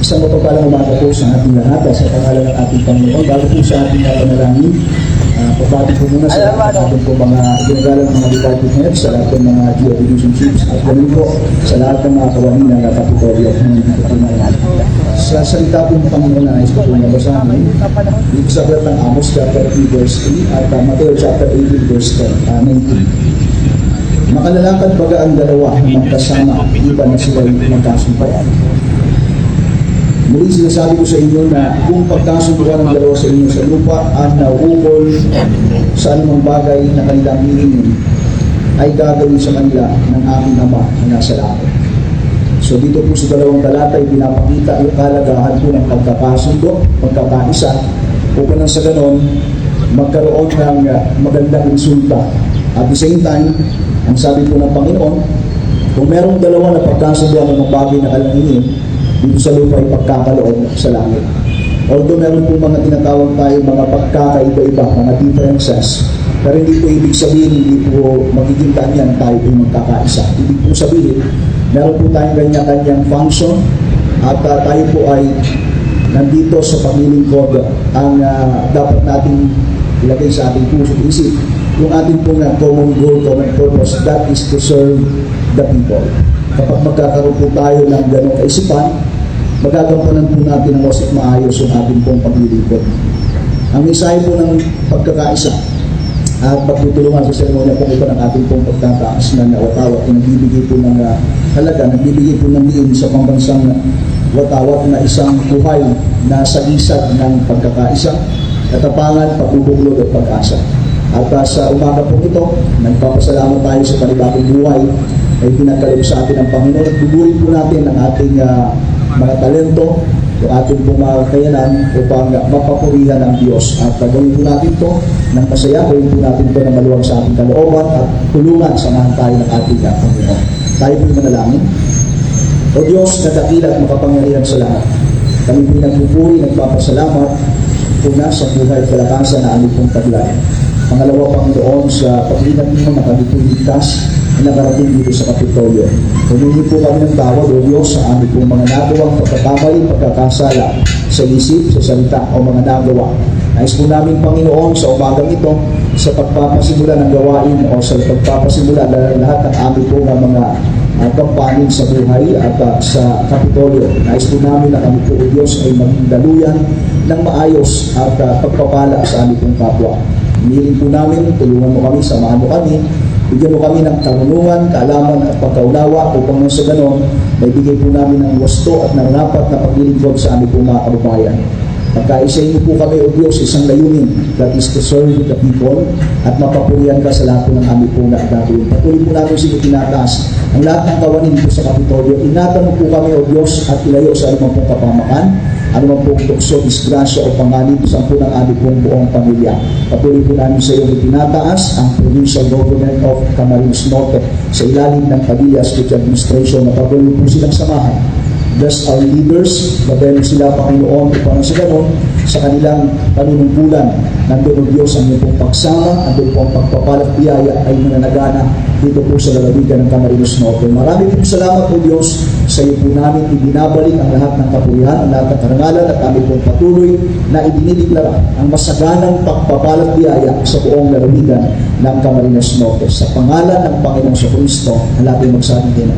Isang mapagpalang umaga po sa ating lahat sa pangalan ng ating Panginoon. Bago po sa ating panalangin, pagbati po muna sa lahat ng ating po mga ginagalang mga department heads, sa lahat ng mga GO division chiefs, at ganoon po sa lahat ng mga kawani ng Kapitolyo. Sa salita po ng Panginoon na nais ko po nabasahin, dito sa aklat ng Amos chapter 3 verse 3 at Mateo chapter 18 verse 19. Makalalakad baga ang dalawa magkasama, di ba na sila magkasumpayan? Muli sinasabi ko sa inyo na kung pagkasunduan ng dalawa sa inyo sa lupa ang nauukol sa anumang bagay na kanilang hihingin ay gagawin sa kanila ng aking Ama na nasa langit. So dito po sa dalawang talata ay pinapakita yung kalagahan po ng pagkakasundo, pagkakaisa, upang nang sa ganon magkaroon ng magandang resulta. At the same time, ang sabi po ng Panginoon, kung merong dalawa na pagkasunduan ng bagay na kanilang hihingin, dito sa lupa ay pagkakaloob sa langit. Although meron po mga tinatawag tayo mga pagkakaiba-iba, mga differences, pero hindi po ibig sabihin, hindi po magiging ganyan tayo po magkakaisa. Ibig po sabihin, meron po tayong kanya-kanyang function at tayo po ay nandito sa pagniling code ang dapat nating ilagay sa ating puso at isip. Yung ating po na common goal, common purpose, that is to serve the people. Kapag magkakaroon po tayo ng ganong kaisipan, magagampanan po natin ang wasit maayos yung ating pong paglilingkod. Ang mensahe po ng pagkakaisa at pagtutulungan sa seremonya po ito ng ating pong pagtataas na watawat, nagbibigay po ng halaga, nagbibigay po ng diin sa pambansang watawat na isang buhay na sagisag ng pagkakaisa, katapangan, pagbubuklod at pag-asa. At sa umaga po ito, nagpapasalamat tayo sa panibagong buhay ay pinagkaloob sa atin ng Panginoon at bubuhin po natin ang ating mga talento, yung ating pong mga kakayanan upang mapapurihan ng Diyos. At gawin po natin ito ng masaya, gawin po natin ito ng maluwag sa ating kalooban at tulungan, samahan tayo ng ating Panginoon. Tayo po manalangin. O Diyos na dakila at makapangyarihan sa lahat, kami po nagpupuri, nagpapasalamat una sa buhay at kalakasan na aming pong taglay. Pangalawa, Panginoon, sa pag-ingat mo na kami po ligtas na nakarating dito sa Kapitolyo. Humingi po kami ng tawad, O Diyos, sa aming pong mga nagawang pagkakamali, pagkakasala sa isip, sa salita o mga nagawa. Nais po namin, Panginoon, sa umagang ito, sa pagpapasimula ng gawain o sa pagpapasimula ng lahat ng aming pong mga kampanin sa buhay at sa Kapitolyo. Nais po namin na kami po, O Diyos, ay maging daluyan ng maayos at pagpapala sa aming pong kapwa. Hinihiling po namin, tulungan mo kami, samahan mo kami, bigyan mo kami ng karunungan, kaalaman at pagkaunawa upang sa ganon, may bigay po namin ng wasto at ng rapat na paglilingkod sa aming pong mga kababayan. Pagkaisahin mo po kami, O Diyos, isang layunin, that is to serve the people at mapapurihan ka sa lahat ng aming pong gagawin. Patuloy po namin sila tinataas ang lahat ng kawanin dito sa Kapitolyo. Ingatan mo po kami, O Diyos, at ilayo sa anumang pong kapamakan, anumang pong tukso, disgrasya o panganib sa po ng aming pong buong pamilya. Patuloy po namin sa iyo tinataas ang Provincial Government of Camarines Norte sa ilalim ng Padilla State Administration na patuloy po silang samahan. Bless our leaders, gabayan sila, Panginoon, upang sa ganon, sa kanilang panunungkulan, nandun, O Diyos, ang iyong pagsama, nandun po ang pagpapalat biyaya ay mananagana dito po sa lalawigan ng Camarines Norte. Maraming po salamat, O Diyos, sa iyo po namin ibinabalik ang lahat ng kapurihan, ang lahat ng karangalan at kami po patuloy na idinideklara ang masaganang pagpapalat biyaya sa buong lalawigan ng Camarines Norte. Sa pangalan ng Panginoong Kristo, ang lahat ay magsabi din.